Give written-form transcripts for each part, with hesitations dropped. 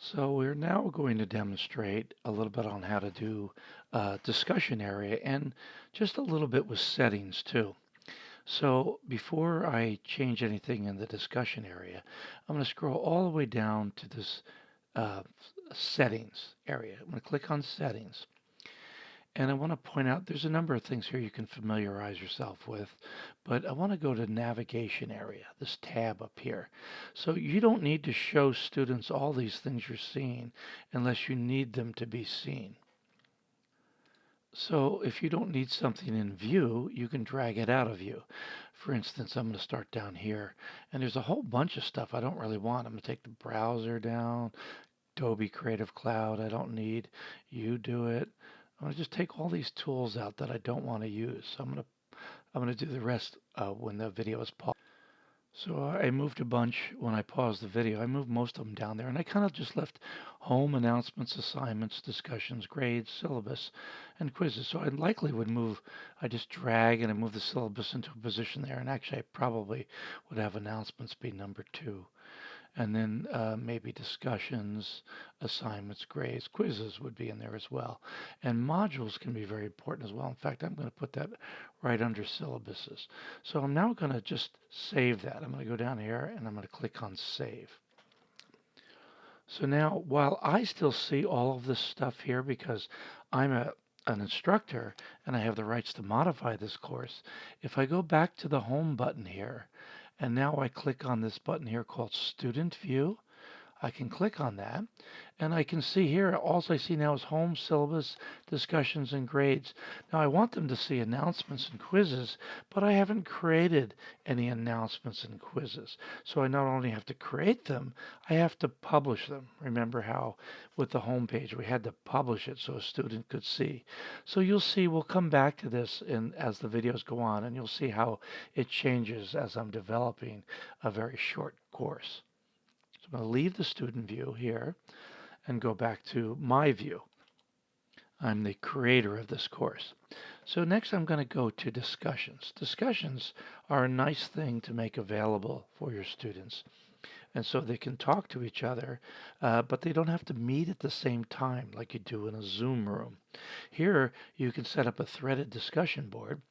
So we're now going to demonstrate a little bit on how to do a discussion area and just a little bit with settings too. So before I change anything in the discussion area, I'm going to scroll all the way down to this uh, settings area. I'm going to click on settings. And I want to point out there's a number of things here you can familiarize yourself with, but I want to go to navigation area, this tab up here. So you don't need to show students all these things you're seeing unless you need them to be seen. So if you don't need something in view, you can drag it out of view. For instance, I'm going to start down here, and there's a whole bunch of stuff I don't really want. I'm going to take the browser down, Adobe Creative Cloud I don't need. You do it. I'm going to just take all these tools out that I don't want to use. So I'm going to do the rest when the video is paused. So I moved a bunch when I paused the video. I moved most of them down there, and I kind of just left home, announcements, assignments, discussions, grades, syllabus, and quizzes. So I likely would move, I just drag and I move the syllabus into a position there, and actually I probably would have announcements be number 2. And then maybe discussions, assignments, grades, quizzes would be in there as well. And modules can be very important as well. In fact, I'm going to put that right under syllabuses. So I'm now going to just save that. I'm going to go down here and I'm going to click on save. So now, while I still see all of this stuff here because I'm an instructor and I have the rights to modify this course, if I go back to the home button here and now I click on this button here called Student View, I can click on that and I can see here, all I see now is home, syllabus, discussions, and grades. Now I want them to see announcements and quizzes, but I haven't created any announcements and quizzes. So I not only have to create them, I have to publish them. Remember how with the home page we had to publish it so a student could see. So you'll see, we'll come back to this as the videos go on, and you'll see how it changes as I'm developing a very short course. So I'm going to leave the student view here and go back to my view. I'm the creator of this course. So next I'm going to go to discussions. Discussions are a nice thing to make available for your students. And so they can talk to each other, but they don't have to meet at the same time like you do in a Zoom room. Here you can set up a threaded discussion board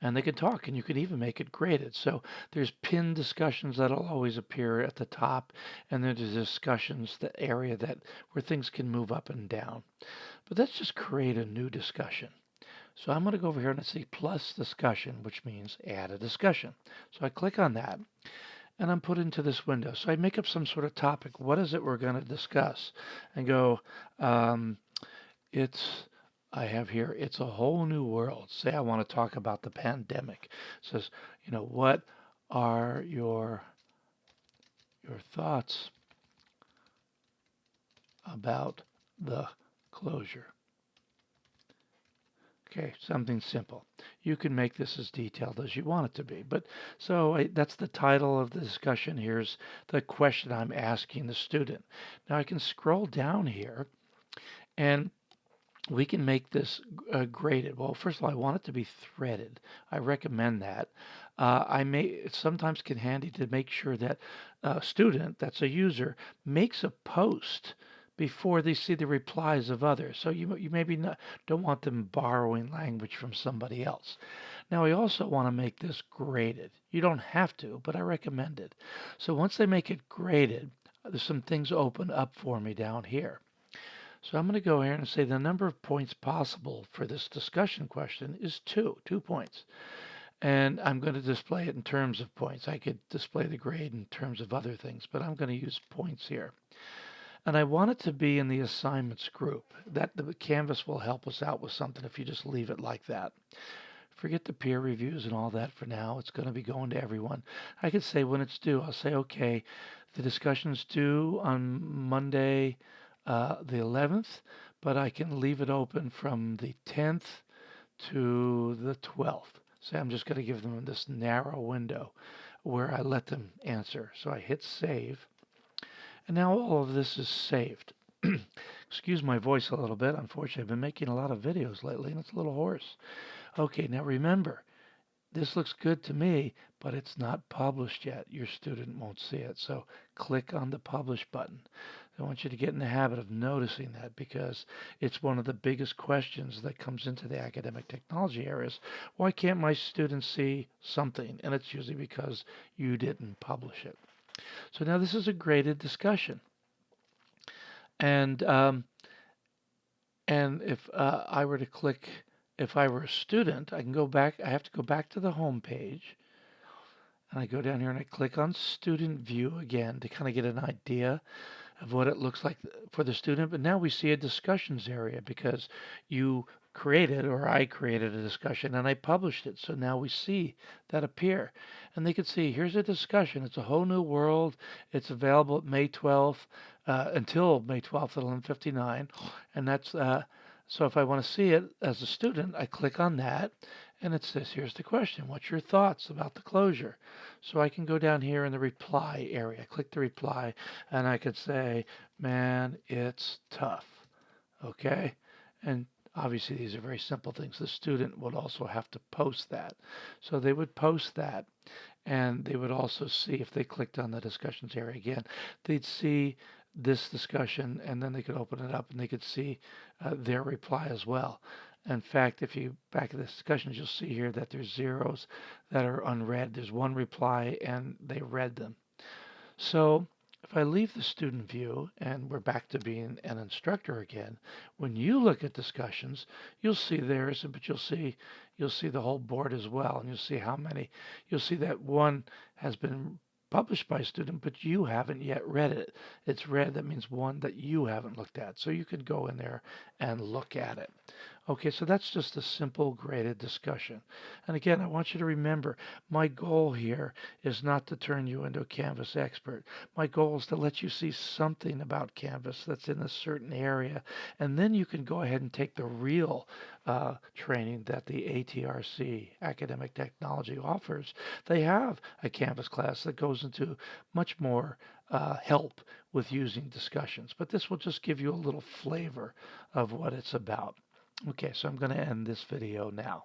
and they can talk, and you can even make it graded. So there's pinned discussions that'll always appear at the top, and then there's discussions, the area that where things can move up and down. But let's just create a new discussion. So I'm going to go over here and see plus discussion, which means add a discussion. So I click on that, and I'm put into this window. So I make up some sort of topic. What is it we're going to discuss? And go, it's I have here, it's a whole new world. Say I want to talk about the pandemic. It says, what are your thoughts about the closure? Okay, something simple. You can make this as detailed as you want it to be. But so that's the title of the discussion. Here's the question I'm asking the student. Now I can scroll down here and we can make this graded. Well, first of all, I want it to be threaded. I recommend that. It's sometimes can handy to make sure that a student, that's a user, makes a post before they see the replies of others. So you maybe don't want them borrowing language from somebody else. Now, I also want to make this graded. You don't have to, but I recommend it. So once they make it graded, there's some things open up for me down here. So I'm going to go here and say the number of points possible for this discussion question is 2 points. And I'm going to display it in terms of points. I could display the grade in terms of other things, but I'm going to use points here. And I want it to be in the assignments group. That the Canvas will help us out with something if you just leave it like that. Forget the peer reviews and all that for now. It's going to be going to everyone. I could say when it's due, I'll say, okay, the discussion's due on Monday, the 11th, but I can leave it open from the 10th to the 12th. So I'm just going to give them this narrow window where I let them answer. So I hit save, and now all of this is saved. Excuse my voice a little bit. Unfortunately, I've been making a lot of videos lately, and it's a little hoarse. Okay, now remember, this looks good to me, but it's not published yet. Your student won't see it. So click on the publish button. I want you to get in the habit of noticing that because it's one of the biggest questions that comes into the academic technology areas. Why can't my students see something? And it's usually because you didn't publish it. So now this is a graded discussion. And if I were to click, if I were a student, I can go back. I have to go back to the home page, and I go down here and I click on Student View again to kind of get an idea of what it looks like for the student. But now we see a discussions area because you created, or I created, a discussion and I published it. So now we see that appear. And they can see here's a discussion. It's a whole new world. It's available at May 12th until May 12th at 11:59. And that's so if I want to see it as a student, I click on that and it says, here's the question. What's your thoughts about the closure? So I can go down here in the reply area, click the reply, and I could say, man, it's tough. Okay? And obviously these are very simple things. The student would also have to post that. So they would post that, and they would also see, if they clicked on the discussions area again, they'd see this discussion, and then they could open it up and they could see their reply as well. In fact, if you back at the discussions, you'll see here that there's zeros that are unread. There's one reply and they read them. So if I leave the student view and we're back to being an instructor again, when you look at discussions, you'll see theirs, but you'll see the whole board as well, and you'll see how many. You'll see that one has been published by a student, but you haven't yet read it. It's read, that means one that you haven't looked at. So you could go in there and look at it. Okay, so that's just a simple graded discussion. And again, I want you to remember, my goal here is not to turn you into a Canvas expert. My goal is to let you see something about Canvas that's in a certain area, and then you can go ahead and take the real training that the ATRC, Academic Technology, offers. They have a Canvas class that goes into much more help with using discussions, but this will just give you a little flavor of what it's about. Okay, so I'm going to end this video now.